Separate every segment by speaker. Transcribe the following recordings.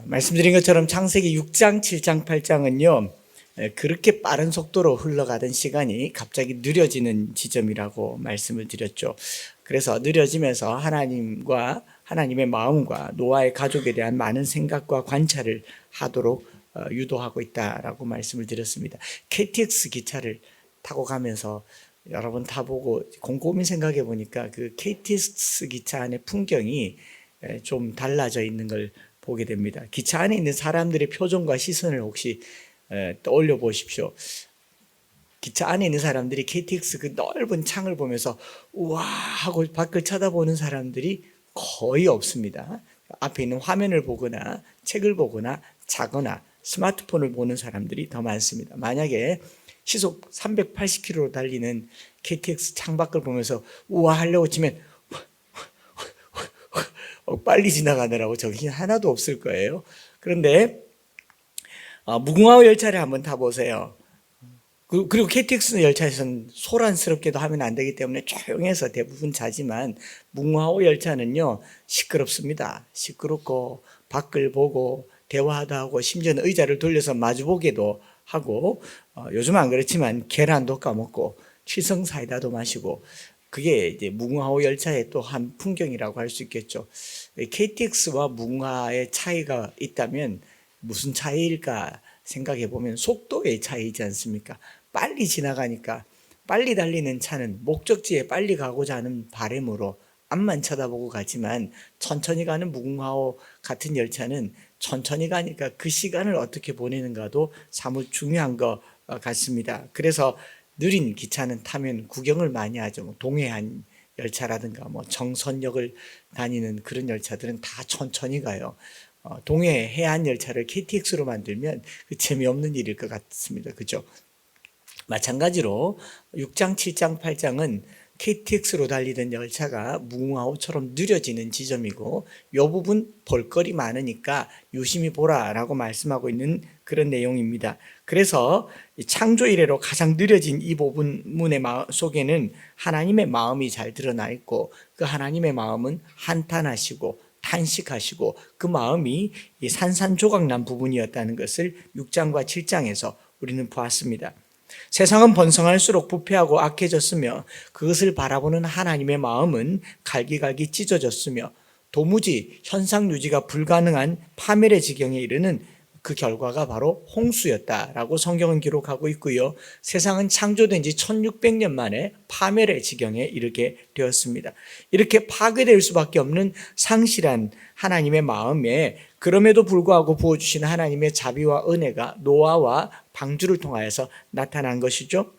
Speaker 1: 말씀드린 것처럼 창세기 6장, 7장, 8장은요 그렇게 빠른 속도로 흘러가던 시간이 갑자기 느려지는 지점이라고 말씀을 드렸죠. 그래서 느려지면서 하나님의 마음과 노아의 가족에 대한 많은 생각과 관찰을 하도록 유도하고 있다라고 말씀을 드렸습니다. KTX 기차를 타고 가면서 여러분 타보고 곰곰이 생각해 보니까 그 KTX 기차 안의 풍경이 좀 달라져 있는 걸 보게 됩니다. 기차 안에 있는 사람들의 표정과 시선을 혹시 떠올려 보십시오. 기차 안에 있는 사람들이 KTX 그 넓은 창을 보면서 우와 하고 밖을 쳐다보는 사람들이 거의 없습니다. 앞에 있는 화면을 보거나 책을 보거나 자거나 스마트폰을 보는 사람들이 더 많습니다. 만약에 시속 380km로 달리는 KTX 창밖을 보면서 우와 하려고 치면 빨리 지나가느라고 정신이 하나도 없을 거예요. 그런데 무궁화 열차를 한번 타보세요. 그리고 KTX 열차에서는 소란스럽게도 하면 안 되기 때문에 조용해서 대부분 자지만 무궁화 열차는요 시끄럽습니다. 시끄럽고 밖을 보고 대화도 하고 심지어는 의자를 돌려서 마주보게도 하고 요즘 안 그렇지만 계란도 까먹고 칠성 사이다도 마시고 그게 이제 무궁화 열차의 또 한 풍경이라고 할 수 있겠죠. KTX와 무궁화의 차이가 있다면 무슨 차이일까 생각해 보면 속도의 차이이지 않습니까? 빨리 지나가니까 빨리 달리는 차는 목적지에 빨리 가고자 하는 바람으로 앞만 쳐다보고 가지만 천천히 가는 무궁화호 같은 열차는 천천히 가니까 그 시간을 어떻게 보내는가도 사뭇 중요한 것 같습니다. 그래서 느린 기차는 타면 구경을 많이 하죠. 동해안 열차라든가 정선역을 다니는 그런 열차들은 다 천천히 가요. 동해 해안 열차를 KTX로 만들면 재미없는 일일 것 같습니다. 그죠? 마찬가지로 6장, 7장, 8장은 KTX로 달리던 열차가 무궁화호처럼 느려지는 지점이고 이 부분 볼거리 많으니까 유심히 보라라고 말씀하고 있는 그런 내용입니다. 그래서 창조 이래로 가장 느려진 이 부분의 속에는 하나님의 마음이 잘 드러나 있고 그 하나님의 마음은 한탄하시고 탄식하시고 그 마음이 산산조각난 부분이었다는 것을 6장과 7장에서 우리는 보았습니다. 세상은 번성할수록 부패하고 악해졌으며 그것을 바라보는 하나님의 마음은 갈기갈기 찢어졌으며 도무지 현상 유지가 불가능한 파멸의 지경에 이르는 그 결과가 바로 홍수였다라고 성경은 기록하고 있고요. 세상은 창조된 지 1600년 만에 파멸의 지경에 이르게 되었습니다. 이렇게 파괴될 수밖에 없는 상실한 하나님의 마음에 그럼에도 불구하고 부어주신 하나님의 자비와 은혜가 노아와 방주를 통하여서 나타난 것이죠.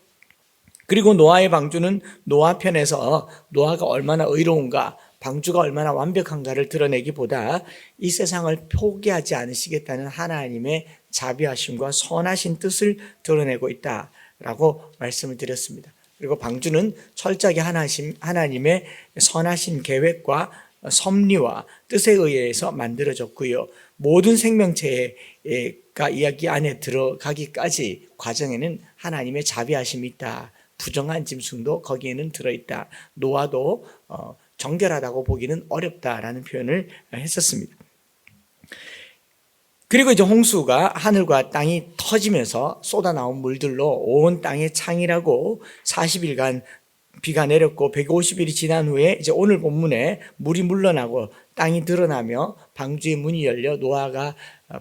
Speaker 1: 그리고 노아의 방주는 노아 편에서 노아가 얼마나 의로운가, 방주가 얼마나 완벽한가를 드러내기보다 이 세상을 포기하지 않으시겠다는 하나님의 자비하심과 선하신 뜻을 드러내고 있다라고 말씀을 드렸습니다. 그리고 방주는 철저하게 하나님의 선하신 계획과 섭리와 뜻에 의해서 만들어졌고요. 모든 생명체가 이야기 안에 들어가기까지 과정에는 하나님의 자비하심이 있다. 부정한 짐승도 거기에는 들어있다. 노아도 정결하다고 보기는 어렵다라는 표현을 했었습니다. 그리고 이제 홍수가 하늘과 땅이 터지면서 쏟아나온 물들로 온 땅에 창이라고 40일간 비가 내렸고 150일이 지난 후에 이제 오늘 본문에 물이 물러나고 땅이 드러나며 방주의 문이 열려 노아가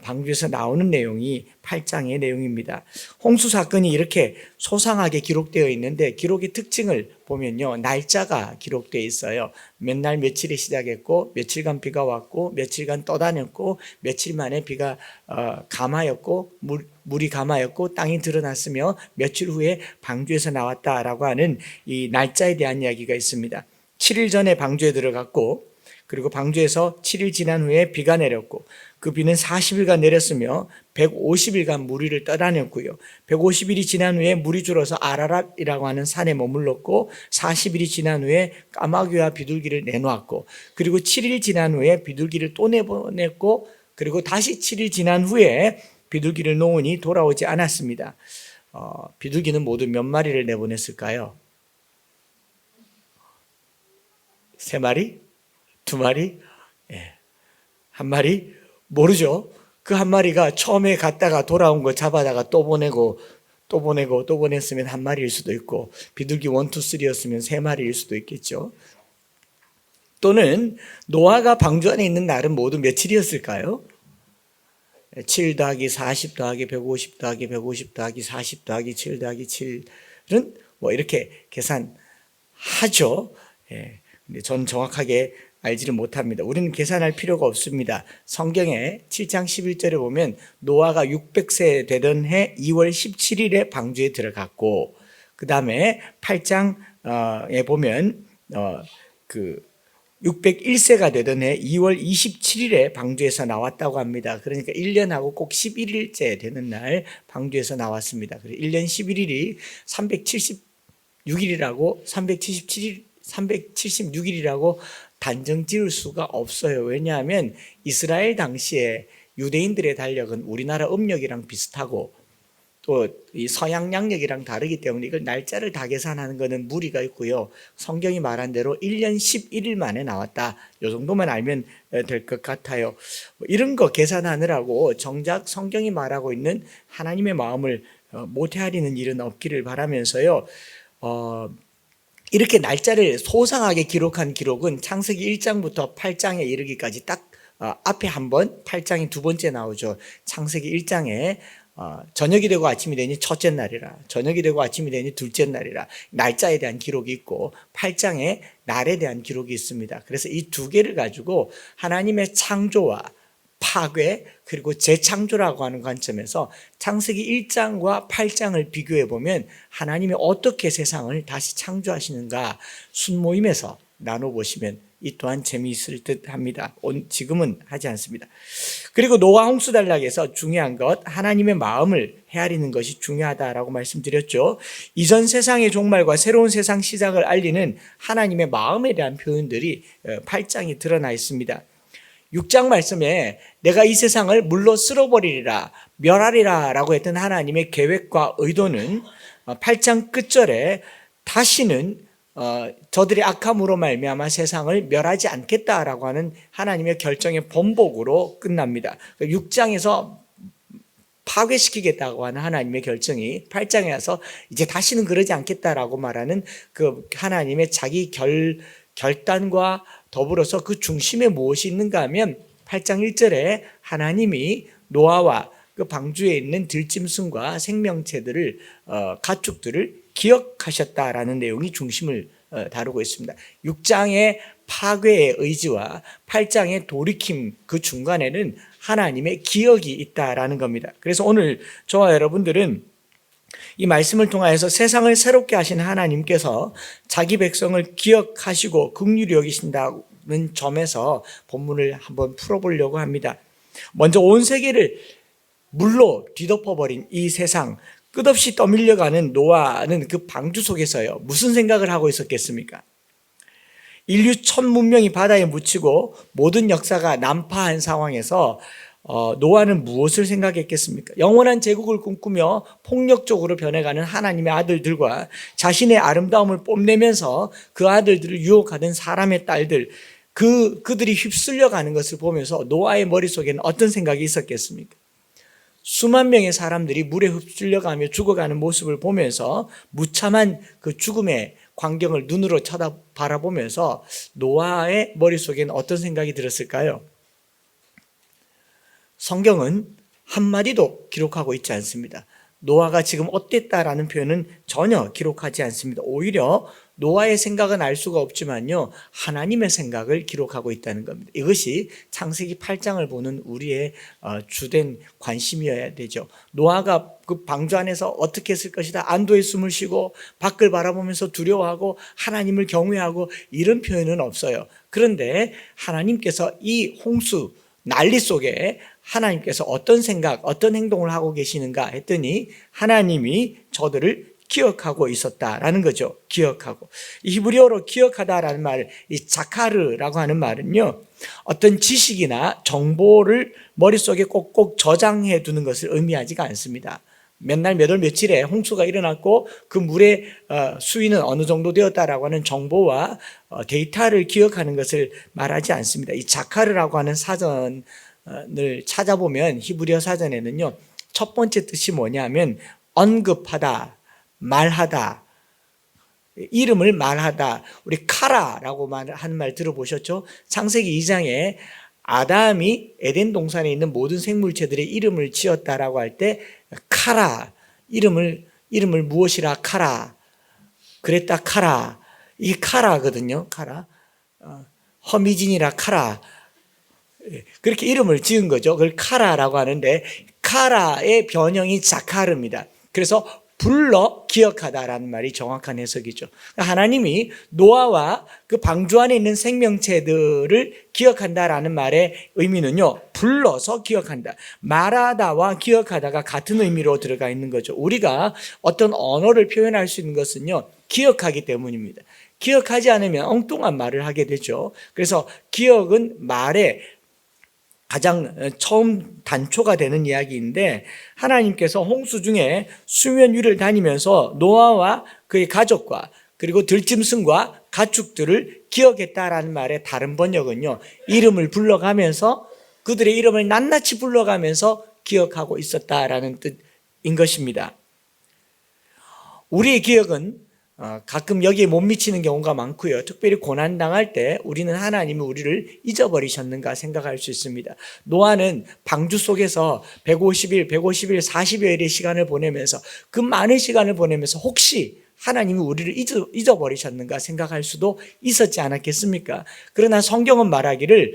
Speaker 1: 방주에서 나오는 내용이 8장의 내용입니다. 홍수 사건이 이렇게 소상하게 기록되어 있는데 기록의 특징을 보면요. 날짜가 기록되어 있어요. 몇 날 며칠에 시작했고 며칠간 비가 왔고 며칠간 떠다녔고 며칠 만에 비가 감하였고 물이 감하였고 땅이 드러났으며 며칠 후에 방주에서 나왔다라고 하는 이 날짜에 대한 이야기가 있습니다. 7일 전에 방주에 들어갔고 그리고 방주에서 7일 지난 후에 비가 내렸고 그 비는 40일간 내렸으며 150일간 무리를 떠다녔고요. 150일이 지난 후에 물이 줄어서 아라랏이라고 하는 산에 머물렀고 40일이 지난 후에 까마귀와 비둘기를 내놓았고 그리고 7일 지난 후에 비둘기를 또 내보냈고 그리고 다시 7일 지난 후에 비둘기를 놓으니 돌아오지 않았습니다. 비둘기는 모두 몇 마리를 내보냈을까요? 3마리? 2마리? 한 마리? 모르죠. 그 한 마리가 처음에 갔다가 돌아온 거 잡아다가 또 보내고 또 보내고 또 보냈으면 한 마리일 수도 있고, 비둘기 1, 2, 3였으면 3마리일 수도 있겠죠. 또는 노아가 방주 안에 있는 날은 모두 며칠이었을까요? 7 더하기 40 더하기 150 더하기 150 더하기 40 더하기 7 더하기 7은 뭐 이렇게 계산하죠. 근데 전 정확하게 알지를 못합니다. 우리는 계산할 필요가 없습니다. 성경에 7장 11절에 보면 노아가 600세 되던 해 2월 17일에 방주에 들어갔고, 그 다음에 8장에 보면 601세가 되던 해 2월 27일에 방주에서 나왔다고 합니다. 그러니까 1년하고 꼭 11일째 되는 날 방주에서 나왔습니다. 1년 11일이 376일이라고 376일이라고 단정 지을 수가 없어요. 왜냐하면 이스라엘 당시에 유대인들의 달력은 우리나라 음력이랑 비슷하고 또 이 서양 양력이랑 다르기 때문에 이걸 날짜를 다 계산하는 것은 무리가 있고요. 성경이 말한 대로 1년 11일 만에 나왔다. 이 정도만 알면 될 것 같아요. 이런 거 계산하느라고 정작 성경이 말하고 있는 하나님의 마음을 못 헤아리는 일은 없기를 바라면서요. 이렇게 날짜를 소상하게 기록한 기록은 창세기 1장부터 8장에 이르기까지 딱 앞에 한 번, 8장이 두 번째 나오죠. 창세기 1장에 저녁이 되고 아침이 되니 첫째 날이라, 저녁이 되고 아침이 되니 둘째 날이라, 날짜에 대한 기록이 있고 8장에 날에 대한 기록이 있습니다. 그래서 이 두 개를 가지고 하나님의 창조와 파괴 그리고 재창조라고 하는 관점에서 창세기 1장과 8장을 비교해 보면 하나님이 어떻게 세상을 다시 창조하시는가 순모임에서 나눠보시면 이 또한 재미있을 듯 합니다. 지금은 하지 않습니다. 그리고 노아 홍수 단락에서 중요한 것, 하나님의 마음을 헤아리는 것이 중요하다라고 말씀드렸죠. 이전 세상의 종말과 새로운 세상 시작을 알리는 하나님의 마음에 대한 표현들이 8장이 드러나 있습니다. 6장 말씀에 내가 이 세상을 물로 쓸어버리리라, 멸하리라 라고 했던 하나님의 계획과 의도는 8장 끝절에 다시는 저들의 악함으로 말미암아 세상을 멸하지 않겠다라고 하는 하나님의 결정의 번복으로 끝납니다. 6장에서 파괴시키겠다고 하는 하나님의 결정이 8장에 와서 이제 다시는 그러지 않겠다라고 말하는 그 하나님의 자기 결단과 더불어서 그 중심에 무엇이 있는가 하면 8장 1절에 하나님이 노아와 그 방주에 있는 들짐승과 생명체들을 가축들을 기억하셨다라는 내용이 중심을 다루고 있습니다. 6장의 파괴의 의지와 8장의 돌이킴 그 중간에는 하나님의 기억이 있다라는 겁니다. 그래서 오늘 저와 여러분들은 이 말씀을 통하여서 세상을 새롭게 하신 하나님께서 자기 백성을 기억하시고 긍휼히 여기신다는 점에서 본문을 한번 풀어보려고 합니다. 먼저 온 세계를 물로 뒤덮어버린 이 세상, 끝없이 떠밀려가는 노아는 그 방주 속에서요, 무슨 생각을 하고 있었겠습니까? 인류 천 문명이 바다에 묻히고 모든 역사가 난파한 상황에서 노아는 무엇을 생각했겠습니까? 영원한 제국을 꿈꾸며 폭력적으로 변해가는 하나님의 아들들과 자신의 아름다움을 뽐내면서 그 아들들을 유혹하던 사람의 딸들, 그들이 휩쓸려가는 것을 보면서 노아의 머릿속에는 어떤 생각이 있었겠습니까? 수만 명의 사람들이 물에 휩쓸려가며 죽어가는 모습을 보면서 무참한 그 죽음의 광경을 눈으로 바라보면서 노아의 머릿속에는 어떤 생각이 들었을까요? 성경은 한마디도 기록하고 있지 않습니다. 노아가 지금 어땠다라는 표현은 전혀 기록하지 않습니다. 오히려 노아의 생각은 알 수가 없지만요, 하나님의 생각을 기록하고 있다는 겁니다. 이것이 창세기 8장을 보는 우리의 주된 관심이어야 되죠. 노아가 그 방주 안에서 어떻게 했을 것이다, 안도의 숨을 쉬고 밖을 바라보면서 두려워하고 하나님을 경외하고 이런 표현은 없어요. 그런데 하나님께서 이 홍수 난리 속에 하나님께서 어떤 생각, 어떤 행동을 하고 계시는가 했더니 하나님이 저들을 기억하고 있었다라는 거죠. 기억하고. 히브리어로 기억하다라는 말, 이 자카르라고 하는 말은요, 어떤 지식이나 정보를 머릿속에 꼭꼭 저장해 두는 것을 의미하지가 않습니다. 몇 날, 몇 월, 며칠에 홍수가 일어났고 그 물의 수위는 어느 정도 되었다라고 하는 정보와 데이터를 기억하는 것을 말하지 않습니다. 이 자카르라고 하는 사전은 찾아보면 히브리어 사전에는요, 첫 번째 뜻이 뭐냐면 언급하다, 말하다, 이름을 말하다. 우리 카라라고 하는 말 들어보셨죠? 창세기 2장에 아담이 에덴 동산에 있는 모든 생물체들의 이름을 지었다라고 할 때 카라, 이름을 무엇이라 카라, 그랬다 카라, 이게 카라거든요. 카라, 허미진이라 카라, 그렇게 이름을 지은 거죠. 그걸 카라라고 하는데 카라의 변형이 자카르입니다. 그래서 불러 기억하다라는 말이 정확한 해석이죠. 하나님이 노아와 그 방주 안에 있는 생명체들을 기억한다라는 말의 의미는요, 불러서 기억한다, 말하다와 기억하다가 같은 의미로 들어가 있는 거죠. 우리가 어떤 언어를 표현할 수 있는 것은요, 기억하기 때문입니다. 기억하지 않으면 엉뚱한 말을 하게 되죠. 그래서 기억은 말의 가장 처음 단초가 되는 이야기인데, 하나님께서 홍수 중에 수면 위를 다니면서 노아와 그의 가족과 그리고 들짐승과 가축들을 기억했다라는 말의 다른 번역은요, 이름을 불러가면서 그들의 이름을 낱낱이 불러가면서 기억하고 있었다라는 뜻인 것입니다. 우리의 기억은 가끔 여기에 못 미치는 경우가 많고요. 특별히 고난당할 때 우리는 하나님이 우리를 잊어버리셨는가 생각할 수 있습니다. 노아는 방주 속에서 150일, 40여일의 시간을 보내면서, 그 많은 시간을 보내면서 혹시 하나님이 우리를 잊어버리셨는가 생각할 수도 있었지 않았겠습니까? 그러나 성경은 말하기를,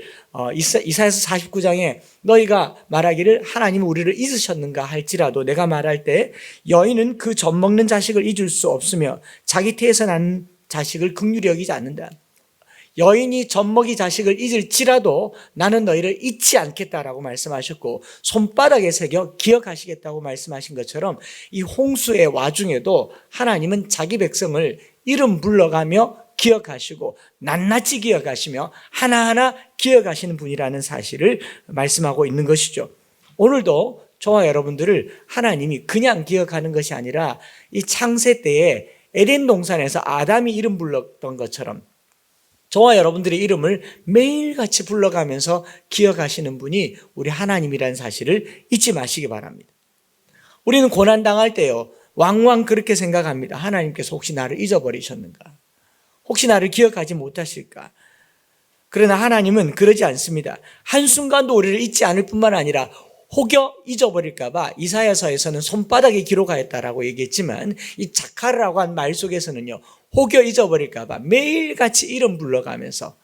Speaker 1: 이사야서 49장에 너희가 말하기를 하나님이 우리를 잊으셨는가 할지라도 내가 말할 때 여인은 그 젖 먹는 자식을 잊을 수 없으며 자기 태에서 난 자식을 긍휼히 여기지 않는다. 여인이 젖먹이 자식을 잊을지라도 나는 너희를 잊지 않겠다라고 말씀하셨고, 손바닥에 새겨 기억하시겠다고 말씀하신 것처럼 이 홍수의 와중에도 하나님은 자기 백성을 이름 불러가며 기억하시고 낱낱이 기억하시며 하나하나 기억하시는 분이라는 사실을 말씀하고 있는 것이죠. 오늘도 저와 여러분들을 하나님이 그냥 기억하는 것이 아니라 이 창세 때에 에덴 동산에서 아담이 이름 불렀던 것처럼 저와 여러분들의 이름을 매일같이 불러가면서 기억하시는 분이 우리 하나님이라는 사실을 잊지 마시기 바랍니다. 우리는 고난당할 때요, 왕왕 그렇게 생각합니다. 하나님께서 혹시 나를 잊어버리셨는가? 혹시 나를 기억하지 못하실까? 그러나 하나님은 그러지 않습니다. 한순간도 우리를 잊지 않을 뿐만 아니라 혹여 잊어버릴까 봐 이사야서에서는 손바닥에 기록하였다라고 얘기했지만, 이 자카르라고 한 말 속에서는요, 혹여 잊어버릴까 봐 매일같이 이름 불러가면서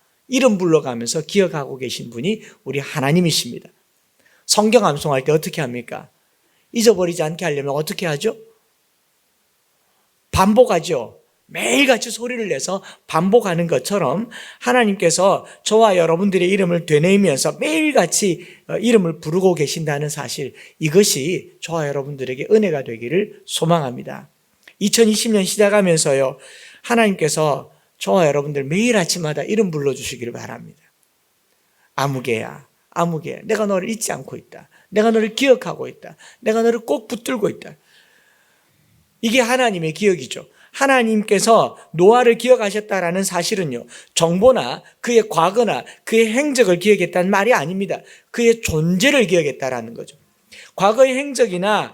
Speaker 1: 기억하고 계신 분이 우리 하나님이십니다. 성경 암송할 때 어떻게 합니까? 잊어버리지 않게 하려면 어떻게 하죠? 반복하죠. 매일같이 소리를 내서 반복하는 것처럼 하나님께서 저와 여러분들의 이름을 되뇌이면서 매일같이 이름을 부르고 계신다는 사실, 이것이 저와 여러분들에게 은혜가 되기를 소망합니다. 2020년 시작하면서요, 하나님께서 저와 여러분들 매일 아침마다 이름 불러주시기를 바랍니다. 아무개야, 아무개, 내가 너를 잊지 않고 있다. 내가 너를 기억하고 있다. 내가 너를 꼭 붙들고 있다. 이게 하나님의 기억이죠. 하나님께서 노아를 기억하셨다라는 사실은요, 정보나 그의 과거나 그의 행적을 기억했다는 말이 아닙니다. 그의 존재를 기억했다라는 거죠. 과거의 행적이나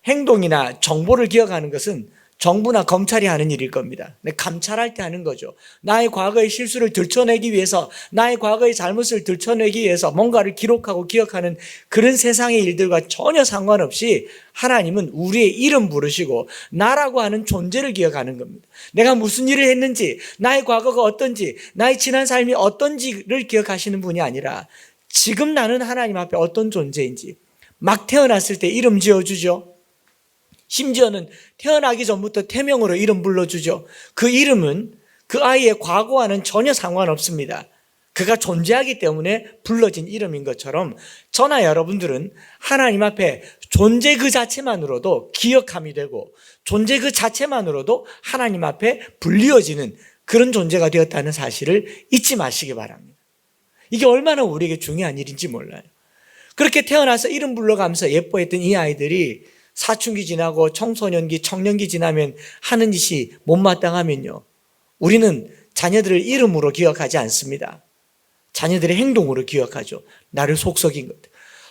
Speaker 1: 행동이나 정보를 기억하는 것은 정부나 검찰이 하는 일일 겁니다. 감찰할 때 하는 거죠. 나의 과거의 실수를 들춰내기 위해서, 나의 과거의 잘못을 들춰내기 위해서 뭔가를 기록하고 기억하는 그런 세상의 일들과 전혀 상관없이 하나님은 우리의 이름 부르시고 나라고 하는 존재를 기억하는 겁니다. 내가 무슨 일을 했는지, 나의 과거가 어떤지, 나의 지난 삶이 어떤지를 기억하시는 분이 아니라 지금 나는 하나님 앞에 어떤 존재인지, 막 태어났을 때 이름 지어주죠. 심지어는 태어나기 전부터 태명으로 이름 불러주죠. 그 이름은 그 아이의 과거와는 전혀 상관없습니다. 그가 존재하기 때문에 불러진 이름인 것처럼 저나 여러분들은 하나님 앞에 존재 그 자체만으로도 기억함이 되고, 존재 그 자체만으로도 하나님 앞에 불리어지는 그런 존재가 되었다는 사실을 잊지 마시기 바랍니다. 이게 얼마나 우리에게 중요한 일인지 몰라요. 그렇게 태어나서 이름 불러가면서 예뻐했던 이 아이들이 사춘기 지나고 청소년기, 청년기 지나면 하는 짓이 못마땅하면요, 우리는 자녀들을 이름으로 기억하지 않습니다. 자녀들의 행동으로 기억하죠. 나를 속썩인 것.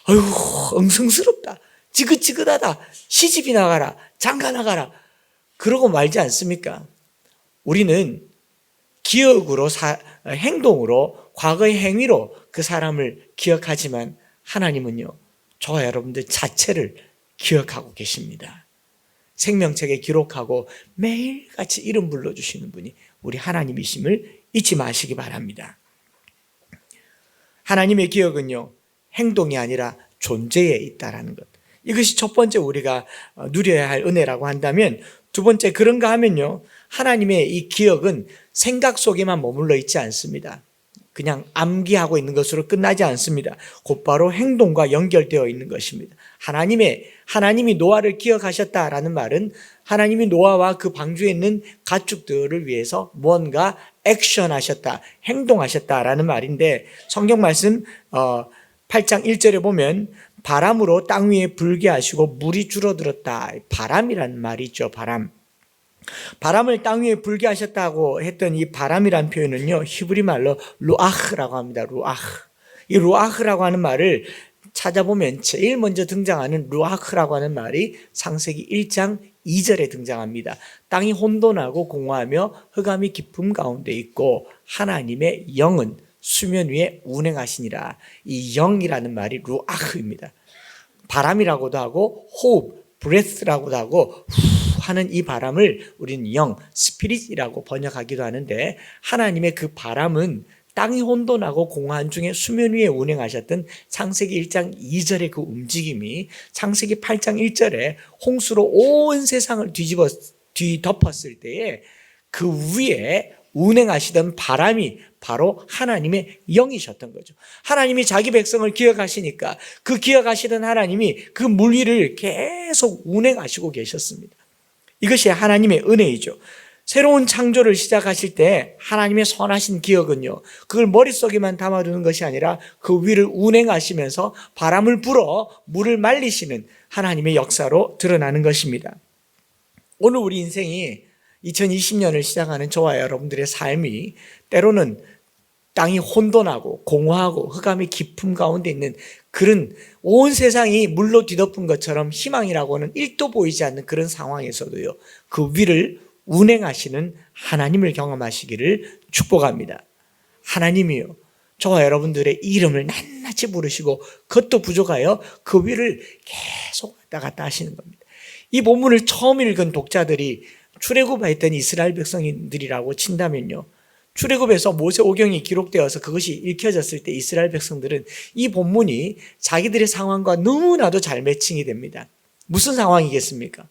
Speaker 1: 아이고, 엉성스럽다. 지긋지긋하다. 시집이 나가라. 장가 나가라. 그러고 말지 않습니까? 우리는 기억으로, 행동으로, 과거의 행위로 그 사람을 기억하지만 하나님은요, 저와 여러분들 자체를 기억하고 계십니다. 생명책에 기록하고 매일같이 이름 불러주시는 분이 우리 하나님이심을 잊지 마시기 바랍니다. 하나님의 기억은요, 행동이 아니라 존재에 있다라는 것. 이것이 첫 번째 우리가 누려야 할 은혜라고 한다면, 두 번째 그런가 하면요, 하나님의 이 기억은 생각 속에만 머물러 있지 않습니다. 그냥 암기하고 있는 것으로 끝나지 않습니다. 곧바로 행동과 연결되어 있는 것입니다. 하나님이 노아를 기억하셨다라는 말은 하나님이 노아와 그 방주에 있는 가축들을 위해서 뭔가 액션하셨다, 행동하셨다라는 말인데, 성경 말씀 8장 1절에 보면 바람으로 땅 위에 불게 하시고 물이 줄어들었다. 바람이라는 말이 있죠. 바람을 땅 위에 불게 하셨다고 했던 이 바람이라는 표현은요, 히브리 말로 루아흐라고 합니다. 이 루아흐라고 하는 말을 찾아보면 제일 먼저 등장하는 루아흐라고 하는 말이 창세기 1장 2절에 등장합니다. 땅이 혼돈하고 공허하며 흑암이 깊음 가운데 있고 하나님의 영은 수면 위에 운행하시니라. 이 영이라는 말이 루아흐입니다. 바람이라고도 하고 호흡, breath라고도 하고 하는 이 바람을 우리는 영, 스피릿이라고 번역하기도 하는데, 하나님의 그 바람은 땅이 혼돈하고 공허한 중에 수면 위에 운행하셨던 창세기 1장 2절의 그 움직임이 창세기 8장 1절에 홍수로 온 세상을 뒤덮었을 때에 그 위에 운행하시던 바람이 바로 하나님의 영이셨던 거죠. 하나님이 자기 백성을 기억하시니까 그 기억하시던 하나님이 그 물 위를 계속 운행하시고 계셨습니다. 이것이 하나님의 은혜이죠. 새로운 창조를 시작하실 때 하나님의 선하신 기억은요, 그걸 머릿속에만 담아두는 것이 아니라 그 위를 운행하시면서 바람을 불어 물을 말리시는 하나님의 역사로 드러나는 것입니다. 오늘 우리 인생이 2020년을 시작하는 저와 여러분들의 삶이 때로는 땅이 혼돈하고 공허하고 흑암이 깊음 가운데 있는 그런 온 세상이 물로 뒤덮은 것처럼 희망이라고는 1도 보이지 않는 그런 상황에서도요, 그 위를 운행하시는 하나님을 경험하시기를 축복합니다. 하나님이요, 저와 여러분들의 이름을 낱낱이 부르시고 그것도 부족하여 그 위를 계속 왔다 갔다 하시는 겁니다. 이 본문을 처음 읽은 독자들이 출애굽했던 이스라엘 백성들이라고 친다면요, 출애굽에서 모세 오경이 기록되어서 그것이 읽혀졌을 때 이스라엘 백성들은 이 본문이 자기들의 상황과 너무나도 잘 매칭이 됩니다. 무슨 상황이겠습니까?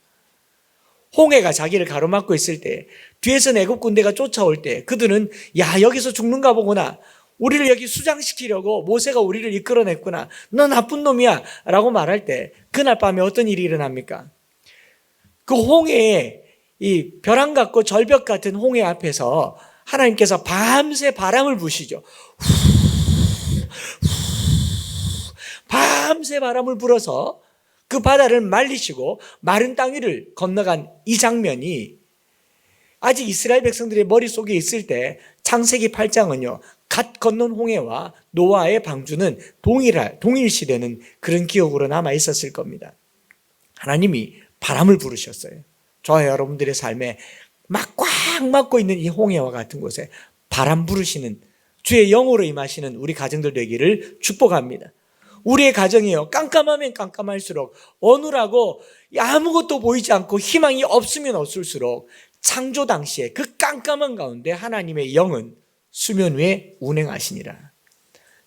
Speaker 1: 홍해가 자기를 가로막고 있을 때, 뒤에서 애굽 군대가 쫓아올 때 그들은 야, 여기서 죽는가 보구나, 우리를 여기 수장시키려고 모세가 우리를 이끌어냈구나, 너 나쁜 놈이야 라고 말할 때, 그날 밤에 어떤 일이 일어납니까? 그 홍해에 이 벼랑 같고 절벽 같은 홍해 앞에서 하나님께서 밤새 바람을 부시죠. 밤새 바람을 불어서 그 바다를 말리시고 마른 땅 위를 건너간 이 장면이 아직 이스라엘 백성들의 머릿속에 있을 때 창세기 8장은요, 갓 건넌 홍해와 노아의 방주는 동일시되는 그런 기억으로 남아 있었을 겁니다. 하나님이 바람을 부르셨어요. 저와 여러분들의 삶에 막 꽉 막고 있는 이 홍해와 같은 곳에 바람 부르시는 주의 영으로 임하시는 우리 가정들 되기를 축복합니다. 우리의 가정이요, 깜깜하면 깜깜할수록, 어눌하고 아무것도 보이지 않고 희망이 없으면 없을수록 창조 당시에 그 깜깜한 가운데 하나님의 영은 수면 위에 운행하시니라.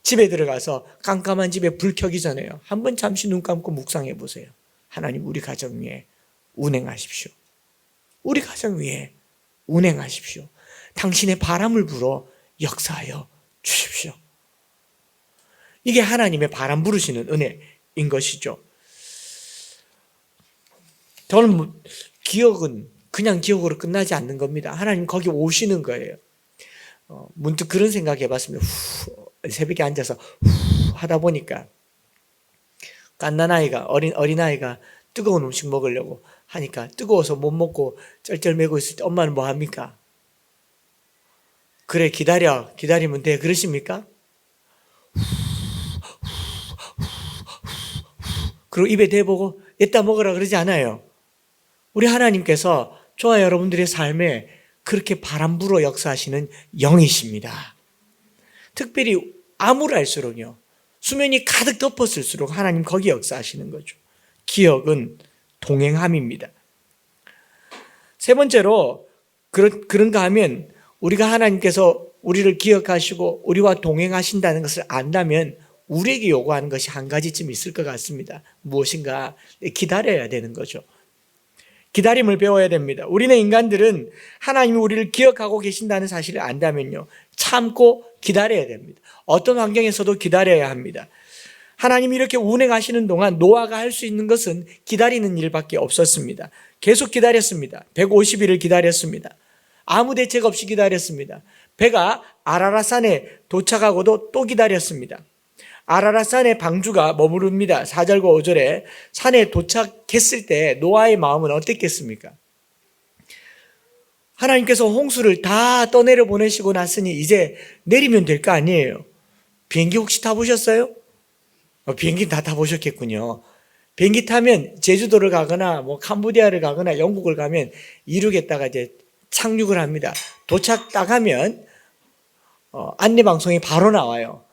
Speaker 1: 집에 들어가서 깜깜한 집에 불 켜기 전에요, 한번 잠시 눈 감고 묵상해 보세요. 하나님, 우리 가정 위에 운행하십시오. 우리 가정 위에 운행하십시오. 당신의 바람을 불어 역사하여 주십시오. 이게 하나님의 바람 부르시는 은혜인 것이죠. 저는 기억은 그냥 기억으로 끝나지 않는 겁니다. 하나님 거기 오시는 거예요. 문득 그런 생각 해봤습니다. 새벽에 앉아서 하다 보니까 갓난아이가, 어린아이가 뜨거운 음식 먹으려고 하니까 뜨거워서 못 먹고 쩔쩔매고 있을 때 엄마는 뭐 합니까? 그래, 기다리면 돼, 그러십니까? 그리고 입에 대보고 이따 먹으라 그러지 않아요. 우리 하나님께서 저와 여러분들의 삶에 그렇게 바람 불어 역사하시는 영이십니다. 특별히 암울할수록요, 수면이 가득 덮었을수록 하나님 거기 역사하시는 거죠. 기억은 동행함입니다. 세 번째로 그런가 하면 우리가 하나님께서 우리를 기억하시고 우리와 동행하신다는 것을 안다면 우리에게 요구하는 것이 한 가지쯤 있을 것 같습니다. 무엇인가? 기다려야 되는 거죠. 기다림을 배워야 됩니다. 우리는 인간들은 하나님이 우리를 기억하고 계신다는 사실을 안다면요, 참고 기다려야 됩니다. 어떤 환경에서도 기다려야 합니다. 하나님이 이렇게 운행하시는 동안 노아가 할 수 있는 것은 기다리는 일밖에 없었습니다. 계속 기다렸습니다. 150일을 기다렸습니다. 아무 대책 없이 기다렸습니다. 배가 아라랏산에 도착하고도 또 기다렸습니다. 아라랏산의 방주가 머무릅니다. 4절과 5절에 산에 도착했을 때 노아의 마음은 어땠겠습니까? 하나님께서 홍수를 다 떠내려 보내시고 났으니 이제 내리면 될 거 아니에요. 비행기 혹시 타보셨어요? 비행기 다 타보셨겠군요. 비행기 타면 제주도를 가거나 캄보디아를 가거나 영국을 가면 이륙했다가 이제 착륙을 합니다. 도착 딱 하면 안내방송이 바로 나와요.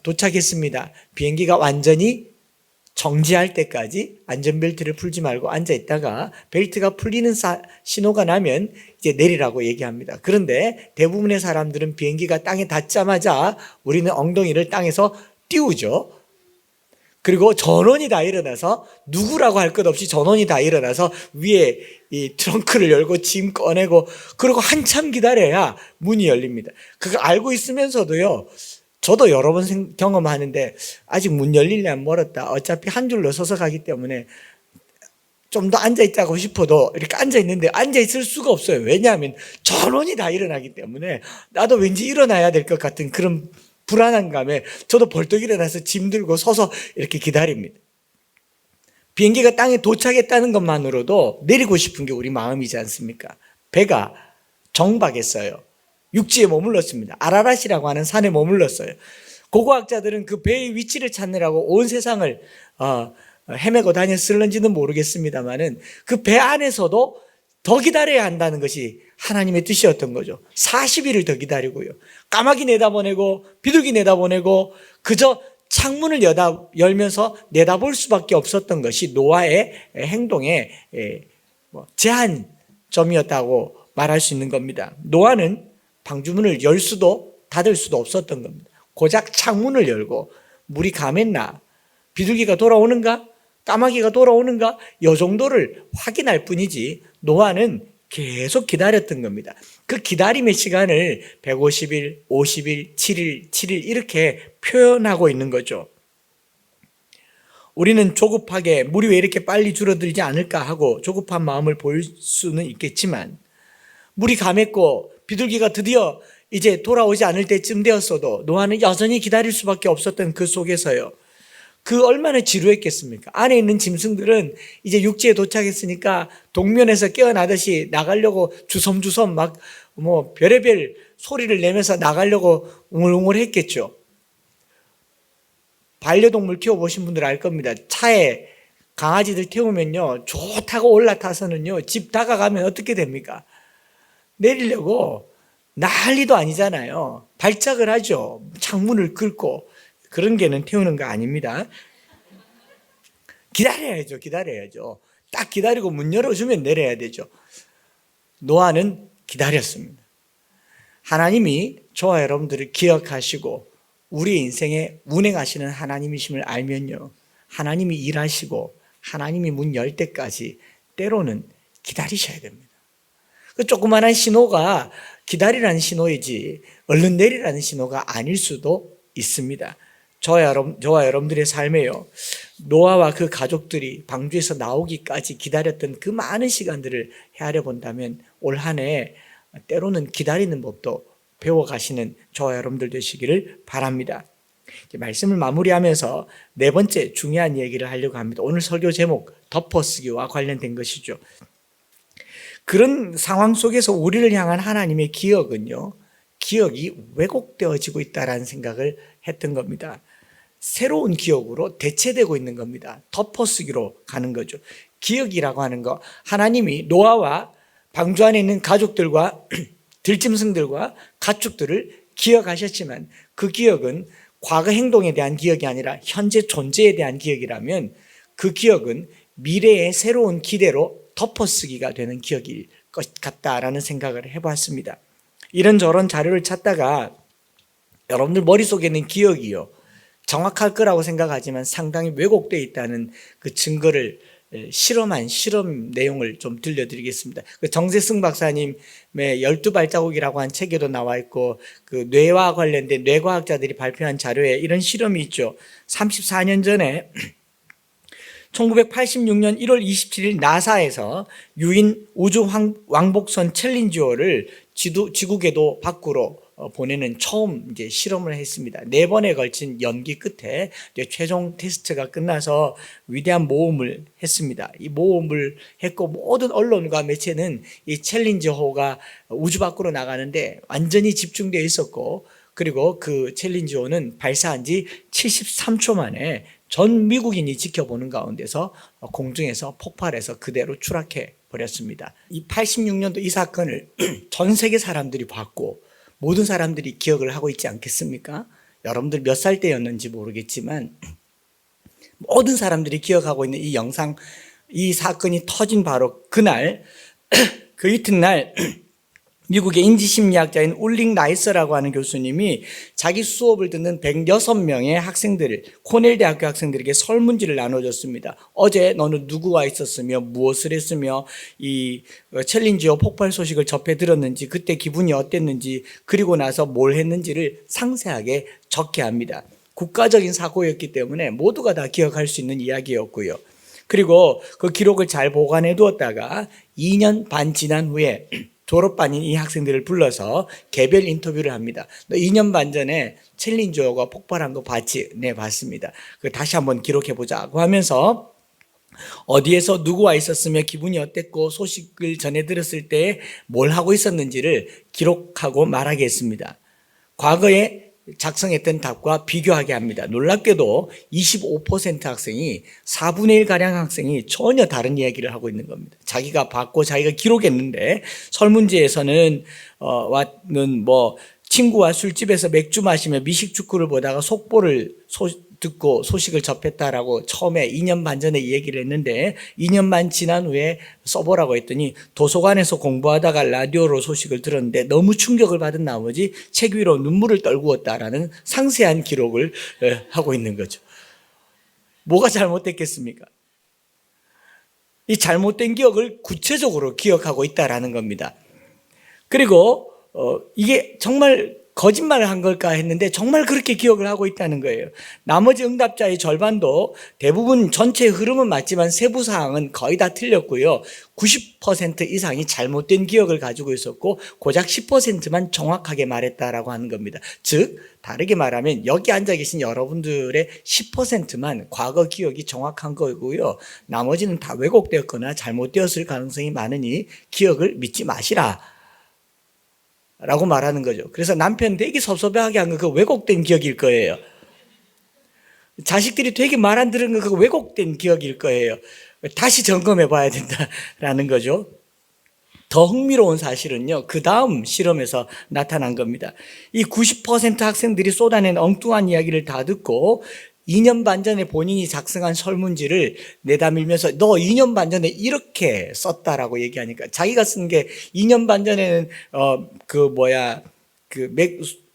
Speaker 1: 도착했습니다. 비행기가 완전히 정지할 때까지 안전벨트를 풀지 말고 앉아있다가 벨트가 풀리는 신호가 나면 이제 내리라고 얘기합니다. 그런데 대부분의 사람들은 비행기가 땅에 닿자마자 우리는 엉덩이를 땅에서 띄우죠. 그리고 전원이 다 일어나서 누구라고 할 것 없이 전원이 다 일어나서 위에 이 트렁크를 열고 짐 꺼내고 그리고 한참 기다려야 문이 열립니다. 그거 알고 있으면서도요, 저도 여러 번 경험하는데 아직 문 열리려면 멀었다. 어차피 한 줄로 서서 가기 때문에 좀 더 앉아있자고 싶어도 이렇게 앉아있는데 앉아있을 수가 없어요. 왜냐하면 전원이 다 일어나기 때문에 나도 왠지 일어나야 될 것 같은 그런 불안한 감에 저도 벌떡 일어나서 짐 들고 서서 이렇게 기다립니다. 비행기가 땅에 도착했다는 것만으로도 내리고 싶은 게 우리 마음이지 않습니까? 배가 정박했어요. 육지에 머물렀습니다. 아라랏이라고 하는 산에 머물렀어요. 고고학자들은 그 배의 위치를 찾느라고 온 세상을 헤매고 다녔을는지는 모르겠습니다만은 그 배 안에서도 더 기다려야 한다는 것이 하나님의 뜻이었던 거죠. 40일을 더 기다리고요. 까마귀 내다보내고 비둘기 내다보내고 그저 창문을 열면서 내다볼 수밖에 없었던 것이 노아의 행동의 제한점이었다고 말할 수 있는 겁니다. 노아는 방주문을 열 수도 닫을 수도 없었던 겁니다. 고작 창문을 열고 물이 감했나? 비둘기가 돌아오는가? 까마귀가 돌아오는가? 이 정도를 확인할 뿐이지 노아는 계속 기다렸던 겁니다. 그 기다림의 시간을 150일, 50일, 7일, 7일 이렇게 표현하고 있는 거죠. 우리는 조급하게 물이 왜 이렇게 빨리 줄어들지 않을까 하고 조급한 마음을 보일 수는 있겠지만 물이 감했고 비둘기가 드디어 이제 돌아오지 않을 때쯤 되었어도 노아는 여전히 기다릴 수밖에 없었던 그 속에서요. 그 얼마나 지루했겠습니까? 안에 있는 짐승들은 이제 육지에 도착했으니까 동면에서 깨어나듯이 나가려고 주섬주섬 막 별의별 소리를 내면서 나가려고 웅얼웅얼 했겠죠. 반려동물 키워보신 분들 알 겁니다. 차에 강아지들 태우면요, 좋다고 올라타서는요, 집 다가가면 어떻게 됩니까? 내리려고 난리도 아니잖아요. 발작을 하죠. 창문을 긁고. 그런 개는 태우는 거 아닙니다. 기다려야죠. 딱 기다리고 문 열어주면 내려야 되죠. 노아는 기다렸습니다. 하나님이 저와 여러분들을 기억하시고 우리 인생에 운행하시는 하나님이심을 알면요, 하나님이 일하시고 하나님이 문 열 때까지 때로는 기다리셔야 됩니다. 그 조그만한 신호가 기다리라는 신호이지 얼른 내리라는 신호가 아닐 수도 있습니다. 저와 여러분들의 삶에요, 노아와 그 가족들이 방주에서 나오기까지 기다렸던 그 많은 시간들을 헤아려 본다면 올 한 해 때로는 기다리는 법도 배워가시는 저와 여러분들 되시기를 바랍니다. 말씀을 마무리하면서 네 번째 중요한 얘기를 하려고 합니다. 오늘 설교 제목 덮어쓰기와 관련된 것이죠. 그런 상황 속에서 우리를 향한 하나님의 기억은요, 기억이 왜곡되어지고 있다는 생각을 했던 겁니다. 새로운 기억으로 대체되고 있는 겁니다. 덮어쓰기로 가는 거죠. 기억이라고 하는 거, 하나님이 노아와 방주 안에 있는 가족들과 들짐승들과 가축들을 기억하셨지만 그 기억은 과거 행동에 대한 기억이 아니라 현재 존재에 대한 기억이라면 그 기억은 미래의 새로운 기대로 덮어쓰기가 되는 기억일 것 같다라는 생각을 해봤습니다. 이런저런 자료를 찾다가 여러분들 머릿속에 있는 기억이요, 정확할 거라고 생각하지만 상당히 왜곡되어 있다는 그 증거를 실험 내용을 좀 들려드리겠습니다. 정세승 박사님의 12발자국이라고 한 책에도 나와 있고, 그 뇌와 관련된 뇌과학자들이 발표한 자료에 이런 실험이 있죠. 34년 전에 1986년 1월 27일 나사에서 유인 우주 왕복선 챌린저를 지구 궤도 밖으로 보내는 처음 이제 실험을 했습니다. 4번에 걸친 연기 끝에 이제 최종 테스트가 끝나서 위대한 모험을 했습니다. 이 모험을 했고 모든 언론과 매체는 이 챌린저호가 우주 밖으로 나가는데 완전히 집중되어 있었고, 그리고 그 챌린저호는 발사한 지 73초 만에 전 미국인이 지켜보는 가운데서 공중에서 폭발해서 그대로 추락해 버렸습니다. 이 86년도 이 사건을 전 세계 사람들이 봤고 모든 사람들이 기억을 하고 있지 않겠습니까? 여러분들 몇 살 때였는지 모르겠지만 모든 사람들이 기억하고 있는 이 영상, 이 사건이 터진 바로 그날, 그 이튿날 미국의 인지심리학자인 울링 나이스라고 하는 교수님이 자기 수업을 듣는 106명의 학생들을, 코넬 대학교 학생들에게 설문지를 나눠줬습니다. 어제 너는 누구와 있었으며 무엇을 했으며 이 챌린저호 폭발 소식을 접해 들었는지, 그때 기분이 어땠는지, 그리고 나서 뭘 했는지를 상세하게 적게 합니다. 국가적인 사고였기 때문에 모두가 다 기억할 수 있는 이야기였고요. 그리고 그 기록을 잘 보관해 두었다가 2년 반 지난 후에 졸업반인 이 학생들을 불러서 개별 인터뷰를 합니다. 너 2년 반 전에 챌린저호가 폭발한 거 봤지? 네, 봤습니다. 다시 한번 기록해보자고 하면서 어디에서 누구와 있었으며 기분이 어땠고 소식을 전해 들었을 때 뭘 하고 있었는지를 기록하고 말하게 했습니다. 과거에 작성했던 답과 비교하게 합니다. 놀랍게도 25% 학생이, 4분의 1가량 학생이 전혀 다른 이야기를 하고 있는 겁니다. 자기가 봤고 자기가 기록했는데, 설문지에서는 친구와 술집에서 맥주 마시며 미식축구를 보다가 속보를 듣고 소식을 접했다라고 처음에 2년 반 전에 얘기를 했는데 2년 반 지난 후에 써보라고 했더니 도서관에서 공부하다가 라디오로 소식을 들었는데 너무 충격을 받은 나머지 책 위로 눈물을 떨구었다라는 상세한 기록을 하고 있는 거죠. 뭐가 잘못됐겠습니까? 이 잘못된 기억을 구체적으로 기억하고 있다라는 겁니다. 그리고 이게 정말 거짓말을 한 걸까 했는데 정말 그렇게 기억을 하고 있다는 거예요. 나머지 응답자의 절반도 대부분 전체 흐름은 맞지만 세부 사항은 거의 다 틀렸고요. 90% 이상이 잘못된 기억을 가지고 있었고 고작 10%만 정확하게 말했다라고 하는 겁니다. 즉 다르게 말하면 여기 앉아 계신 여러분들의 10%만 과거 기억이 정확한 거고요. 나머지는 다 왜곡되었거나 잘못되었을 가능성이 많으니 기억을 믿지 마시라 라고 말하는 거죠. 그래서 남편 되게 섭섭해하게 한 거 그거 왜곡된 기억일 거예요. 자식들이 되게 말 안 들은 거 그거 왜곡된 기억일 거예요. 다시 점검해 봐야 된다라는 거죠. 더 흥미로운 사실은요, 그 다음 실험에서 나타난 겁니다. 이 90% 학생들이 쏟아낸 엉뚱한 이야기를 다 듣고 2년 반 전에 본인이 작성한 설문지를 내다밀면서 너 2년 반 전에 이렇게 썼다라고 얘기하니까 자기가 쓴 게 2년 반 전에는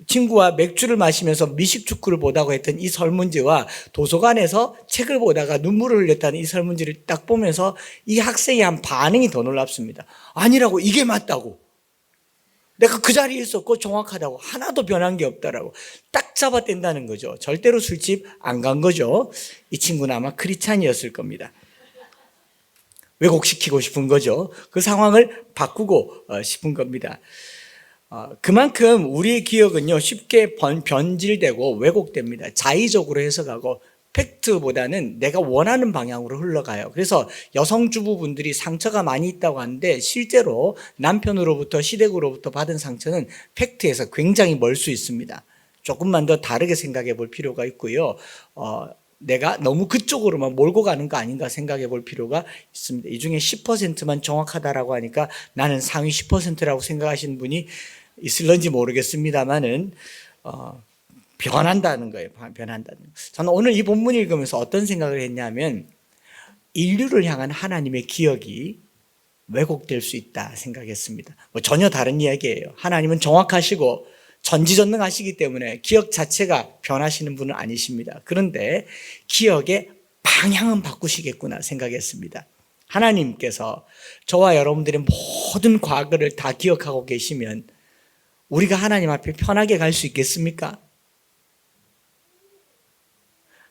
Speaker 1: 친구와 맥주를 마시면서 미식축구를 보다고 했던 이 설문지와 도서관에서 책을 보다가 눈물을 흘렸다는 이 설문지를 딱 보면서 이 학생이 한 반응이 더 놀랍습니다. 아니라고, 이게 맞다고. 내가 그 자리에 있었고 정확하다고, 하나도 변한 게 없다라고 딱 잡아댄다는 거죠. 절대로 술집 안 간 거죠. 이 친구는 아마 크리스찬이었을 겁니다. 왜곡시키고 싶은 거죠. 그 상황을 바꾸고 싶은 겁니다. 그만큼 우리의 기억은요 쉽게 변질되고 왜곡됩니다. 자의적으로 해석하고 팩트보다는 내가 원하는 방향으로 흘러가요. 그래서 여성 주부분들이 상처가 많이 있다고 하는데 실제로 남편으로부터 시댁으로부터 받은 상처는 팩트에서 굉장히 멀 수 있습니다. 조금만 더 다르게 생각해 볼 필요가 있고요. 내가 너무 그쪽으로만 몰고 가는 거 아닌가 생각해 볼 필요가 있습니다. 이 중에 10%만 정확하다라고 하니까 나는 상위 10%라고 생각하시는 분이 있을런지 모르겠습니다만은 변한다는 거예요. 변한다는 거. 저는 오늘 이 본문 읽으면서 어떤 생각을 했냐면 인류를 향한 하나님의 기억이 왜곡될 수 있다 생각했습니다. 전혀 다른 이야기예요. 하나님은 정확하시고 전지전능하시기 때문에 기억 자체가 변하시는 분은 아니십니다. 그런데 기억의 방향은 바꾸시겠구나 생각했습니다. 하나님께서 저와 여러분들의 모든 과거를 다 기억하고 계시면 우리가 하나님 앞에 편하게 갈 수 있겠습니까?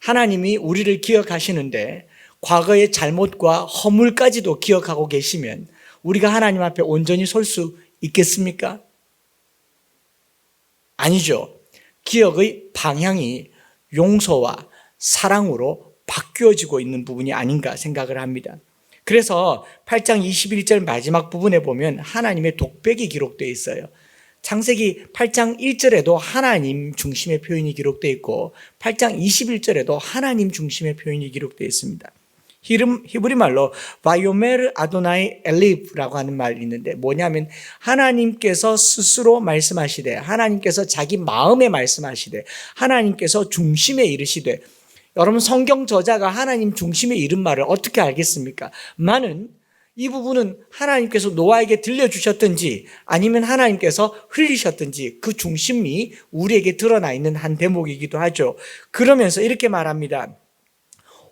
Speaker 1: 하나님이 우리를 기억하시는데 과거의 잘못과 허물까지도 기억하고 계시면 우리가 하나님 앞에 온전히 설 수 있겠습니까? 아니죠. 기억의 방향이 용서와 사랑으로 바뀌어지고 있는 부분이 아닌가 생각을 합니다. 그래서 8장 21절 마지막 부분에 보면 하나님의 독백이 기록되어 있어요. 창세기 8장 1절에도 하나님 중심의 표현이 기록되어 있고 8장 21절에도 하나님 중심의 표현이 기록되어 있습니다. 히브리 말로 바요메르 아도나이 엘리브라고 하는 말이 있는데 뭐냐면 하나님께서 스스로 말씀하시되 하나님께서 자기 마음에 말씀하시되 하나님께서 중심에 이르시되 여러분 성경 저자가 하나님 중심에 이른 말을 어떻게 알겠습니까? 많은 이 부분은 하나님께서 노아에게 들려주셨든지 아니면 하나님께서 흘리셨든지 그 중심이 우리에게 드러나 있는 한 대목이기도 하죠. 그러면서 이렇게 말합니다.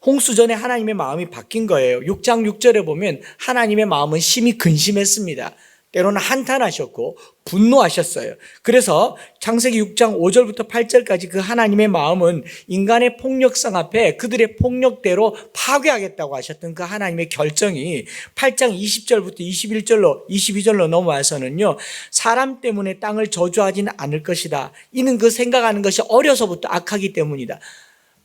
Speaker 1: 홍수 전에 하나님의 마음이 바뀐 거예요. 6장 6절에 보면 하나님의 마음은 심히 근심했습니다. 때로는 한탄하셨고 분노하셨어요. 그래서 창세기 6장 5절부터 8절까지 그 하나님의 마음은 인간의 폭력성 앞에 그들의 폭력대로 파괴하겠다고 하셨던 그 하나님의 결정이 8장 20절부터 22절로 넘어와서는요. 사람 때문에 땅을 저주하지는 않을 것이다. 이는 그 생각하는 것이 어려서부터 악하기 때문이다.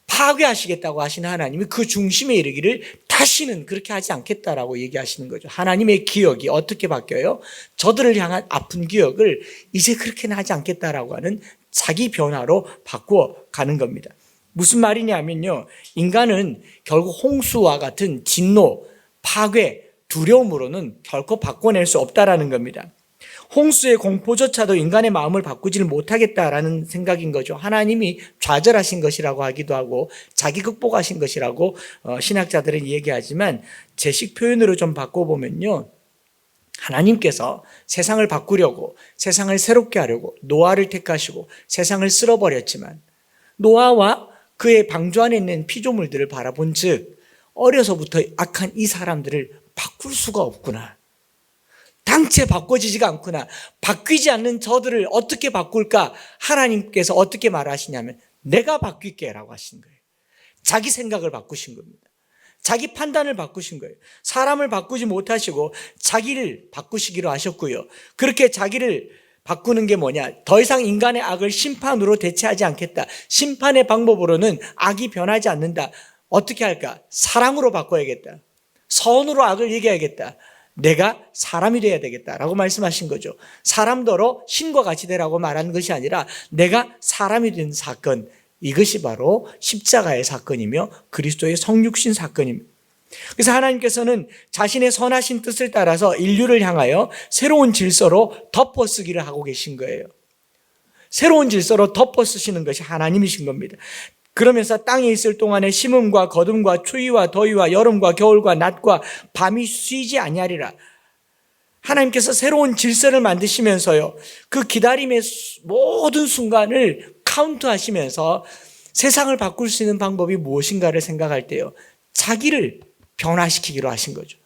Speaker 1: 파괴하시겠다고 하시는 하나님이 그 중심에 이르기를 다시는 그렇게 하지 않겠다라고 얘기하시는 거죠. 하나님의 기억이 어떻게 바뀌어요? 저들을 향한 아픈 기억을 이제 그렇게는 하지 않겠다라고 하는 자기 변화로 바꾸어 가는 겁니다. 무슨 말이냐면요. 인간은 결국 홍수와 같은 진노, 파괴, 두려움으로는 결코 바꿔낼 수 없다라는 겁니다. 홍수의 공포조차도 인간의 마음을 바꾸지를 못하겠다라는 생각인 거죠. 하나님이 좌절하신 것이라고 하기도 하고 자기 극복하신 것이라고 신학자들은 얘기하지만 제식 표현으로 좀 바꿔보면요. 하나님께서 세상을 바꾸려고 세상을 새롭게 하려고 노아를 택하시고 세상을 쓸어버렸지만 노아와 그의 방주 안에 있는 피조물들을 바라본 즉 어려서부터 악한 이 사람들을 바꿀 수가 없구나. 당체 바꿔지지가 않구나. 바뀌지 않는 저들을 어떻게 바꿀까? 하나님께서 어떻게 말하시냐면 내가 바뀔게 라고 하신 거예요. 자기 생각을 바꾸신 겁니다. 자기 판단을 바꾸신 거예요. 사람을 바꾸지 못하시고 자기를 바꾸시기로 하셨고요. 그렇게 자기를 바꾸는 게 뭐냐? 더 이상 인간의 악을 심판으로 대체하지 않겠다. 심판의 방법으로는 악이 변하지 않는다. 어떻게 할까? 사랑으로 바꿔야겠다. 선으로 악을 얘기해야겠다. 내가 사람이 되어야 되겠다라고 말씀하신 거죠. 사람더러 신과 같이 되라고 말하는 것이 아니라 내가 사람이 된 사건, 이것이 바로 십자가의 사건이며 그리스도의 성육신 사건입니다. 그래서 하나님께서는 자신의 선하신 뜻을 따라서 인류를 향하여 새로운 질서로 덮어쓰기를 하고 계신 거예요. 새로운 질서로 덮어쓰시는 것이 하나님이신 겁니다. 그러면서 땅에 있을 동안에 심음과 거둠과 추위와 더위와 여름과 겨울과 낮과 밤이 쉬지 아니하리라. 하나님께서 새로운 질서를 만드시면서요. 그 기다림의 모든 순간을 카운트하시면서 세상을 바꿀 수 있는 방법이 무엇인가를 생각할 때요. 자기를 변화시키기로 하신 거죠.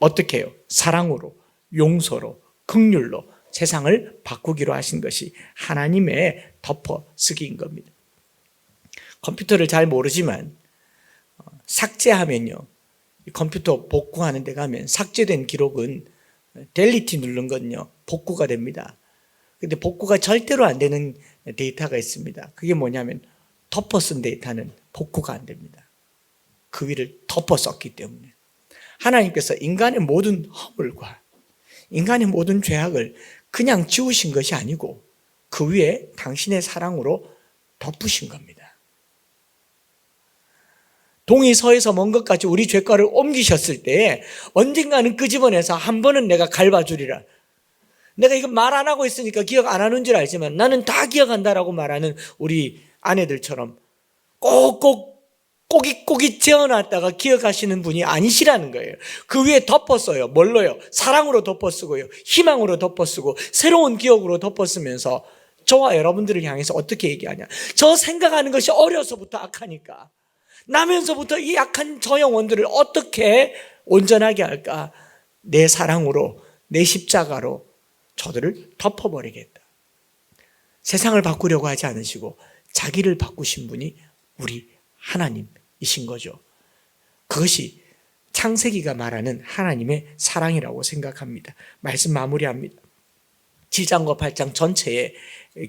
Speaker 1: 어떻게 해요? 사랑으로, 용서로, 긍휼로 세상을 바꾸기로 하신 것이 하나님의 덮어쓰기인 겁니다. 컴퓨터를 잘 모르지만 삭제하면요. 컴퓨터 복구하는 데 가면 삭제된 기록은 델리트 누른 건요. 복구가 됩니다. 근데 복구가 절대로 안 되는 데이터가 있습니다. 그게 뭐냐면 덮어 쓴 데이터는 복구가 안 됩니다. 그 위를 덮어 썼기 때문에. 하나님께서 인간의 모든 허물과 인간의 모든 죄악을 그냥 지우신 것이 아니고 그 위에 당신의 사랑으로 덮으신 겁니다. 동이 서에서 먼 것까지 우리 죄과를 옮기셨을 때 언젠가는 끄집어내서 한 번은 내가 갈봐주리라. 내가 이거 말 안 하고 있으니까 기억 안 하는 줄 알지만 나는 다 기억한다라고 말하는 우리 아내들처럼 꼭꼭 꼬깃꼬깃 재어놨다가 기억하시는 분이 아니시라는 거예요. 그 위에 덮었어요. 뭘로요? 사랑으로 덮어쓰고요, 희망으로 덮어쓰고 새로운 기억으로 덮어쓰면서 저와 여러분들을 향해서 어떻게 얘기하냐, 저 생각하는 것이 어려서부터 악하니까 나면서부터 이 약한 저 영혼들을 어떻게 온전하게 할까? 내 사랑으로, 내 십자가로 저들을 덮어버리겠다. 세상을 바꾸려고 하지 않으시고 자기를 바꾸신 분이 우리 하나님이신 거죠. 그것이 창세기가 말하는 하나님의 사랑이라고 생각합니다. 말씀 마무리합니다. 7장과 8장 전체에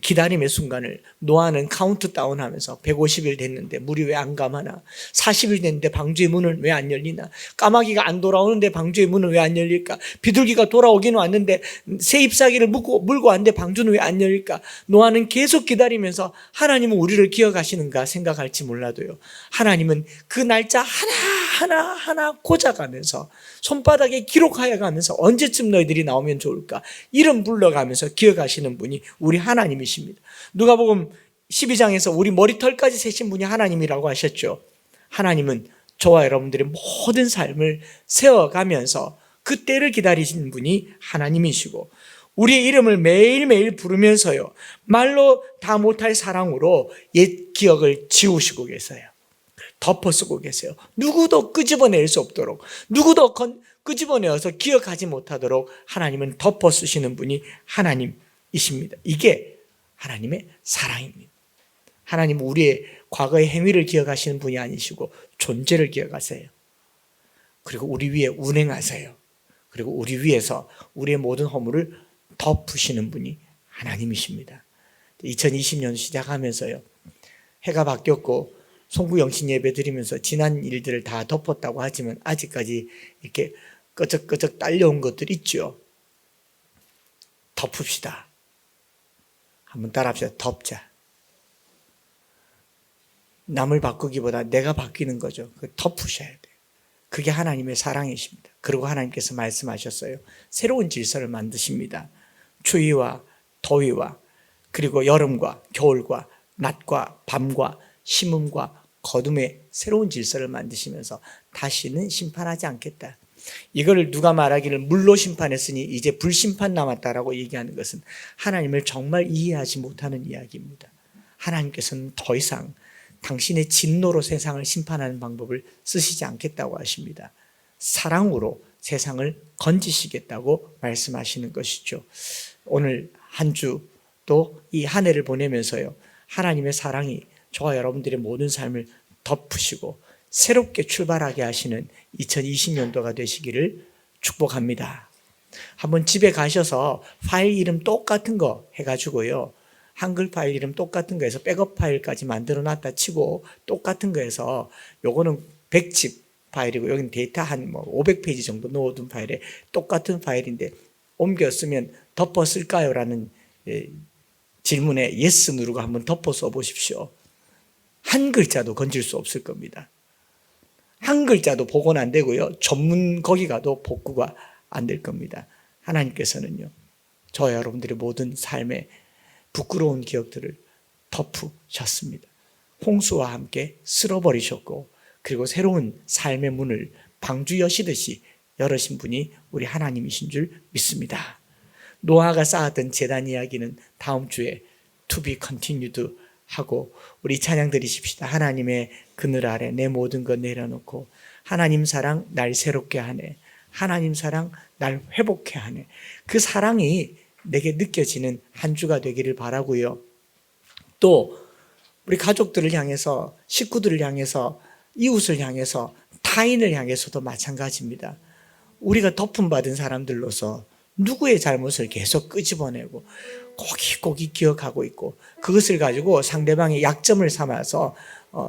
Speaker 1: 기다림의 순간을 노아는 카운트다운 하면서 150일 됐는데 물이 왜 안 감하나, 40일 됐는데 방주의 문은 왜 안 열리나, 까마귀가 안 돌아오는데 방주의 문은 왜 안 열릴까, 비둘기가 돌아오기는 왔는데 새 잎사귀를 물고 왔는데 방주는 왜 안 열릴까. 노아는 계속 기다리면서 하나님은 우리를 기억하시는가 생각할지 몰라도요, 하나님은 그 날짜 하나하나 꽂아가면서 손바닥에 기록하여 가면서 언제쯤 너희들이 나오면 좋을까 이름 불러가면서 기억하시는 분이 우리 하나님이십니다. 누가복음 12장에서 우리 머리털까지 세신 분이 하나님이라고 하셨죠. 하나님은 저와 여러분들의 모든 삶을 세워가면서 그 때를 기다리시는 분이 하나님이시고 우리의 이름을 매일매일 부르면서요, 말로 다 못할 사랑으로 옛 기억을 지우시고 계세요. 덮어쓰고 계세요. 누구도 끄집어낼 수 없도록, 누구도 끄집어내어서 기억하지 못하도록 하나님은 덮어쓰시는 분이 하나님이십니다. 이게 하나님의 사랑입니다. 하나님은 우리의 과거의 행위를 기억하시는 분이 아니시고 존재를 기억하세요. 그리고 우리 위에 운행하세요. 그리고 우리 위에서 우리의 모든 허물을 덮으시는 분이 하나님이십니다. 2020년 시작하면서요, 해가 바뀌었고 송구영신 예배 드리면서 지난 일들을 다 덮었다고 하지만 아직까지 이렇게 끄적끄적 딸려온 것들 있죠. 덮읍시다. 한번 따라합시다. 덮자. 남을 바꾸기보다 내가 바뀌는 거죠. 덮으셔야 돼요. 그게 하나님의 사랑이십니다. 그리고 하나님께서 말씀하셨어요. 새로운 질서를 만드십니다. 추위와 더위와 그리고 여름과 겨울과 낮과 밤과 심음과 거둠의 새로운 질서를 만드시면서 다시는 심판하지 않겠다. 이걸 누가 말하기를 물로 심판했으니 이제 불심판 남았다라고 얘기하는 것은 하나님을 정말 이해하지 못하는 이야기입니다. 하나님께서는 더 이상 당신의 진노로 세상을 심판하는 방법을 쓰시지 않겠다고 하십니다. 사랑으로 세상을 건지시겠다고 말씀하시는 것이죠. 오늘 한 주도 이 한 해를 보내면서요, 하나님의 사랑이 저와 여러분들의 모든 삶을 덮으시고 새롭게 출발하게 하시는 2020년도가 되시기를 축복합니다. 한번 집에 가셔서 파일 이름 똑같은 거 해가지고요, 한글 파일 이름 똑같은 거 해서 백업 파일까지 만들어 놨다 치고 똑같은 거 해서 요거는 100집 파일이고 여기는 데이터 한 500페이지 정도 넣어둔 파일에 똑같은 파일인데 옮겨 쓰면 덮어 쓸까요? 라는 질문에 yes 누르고 한번 덮어 써보십시오. 한 글자도 건질 수 없을 겁니다. 한 글자도 복원 안 되고요, 전문 거기 가도 복구가 안 될 겁니다. 하나님께서는요, 저와 여러분들의 모든 삶에 부끄러운 기억들을 덮으셨습니다. 홍수와 함께 쓸어버리셨고 그리고 새로운 삶의 문을 방주 여시듯이 열으신 분이 우리 하나님이신 줄 믿습니다. 노아가 쌓았던 제단 이야기는 다음 주에 to be continued 하고 우리 찬양 드리십시다. 하나님의 그늘 아래 내 모든 것 내려놓고 하나님 사랑 날 새롭게 하네, 하나님 사랑 날 회복해 하네. 그 사랑이 내게 느껴지는 한 주가 되기를 바라고요. 또 우리 가족들을 향해서, 식구들을 향해서, 이웃을 향해서, 타인을 향해서도 마찬가지입니다. 우리가 덮음 받은 사람들로서 누구의 잘못을 계속 끄집어내고 고기고기 기억하고 있고 그것을 가지고 상대방의 약점을 삼아서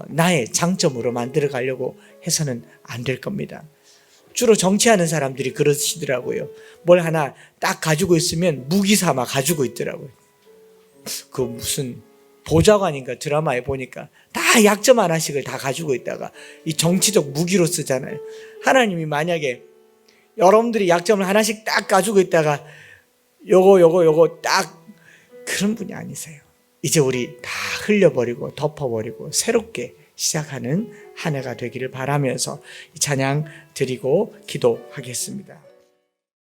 Speaker 1: 나의 장점으로 만들어 가려고 해서는 안 될 겁니다. 주로 정치하는 사람들이 그러시더라고요. 뭘 하나 딱 가지고 있으면 무기 삼아 가지고 있더라고요. 그 무슨 보좌관인가 드라마에 보니까 다 약점 하나씩을 다 가지고 있다가 이 정치적 무기로 쓰잖아요. 하나님이 만약에 여러분들이 약점을 하나씩 딱 가지고 있다가 요거 딱 그런 분이 아니세요. 이제 우리 다 흘려버리고 덮어버리고 새롭게 시작하는 한 해가 되기를 바라면서 이 찬양 드리고 기도하겠습니다.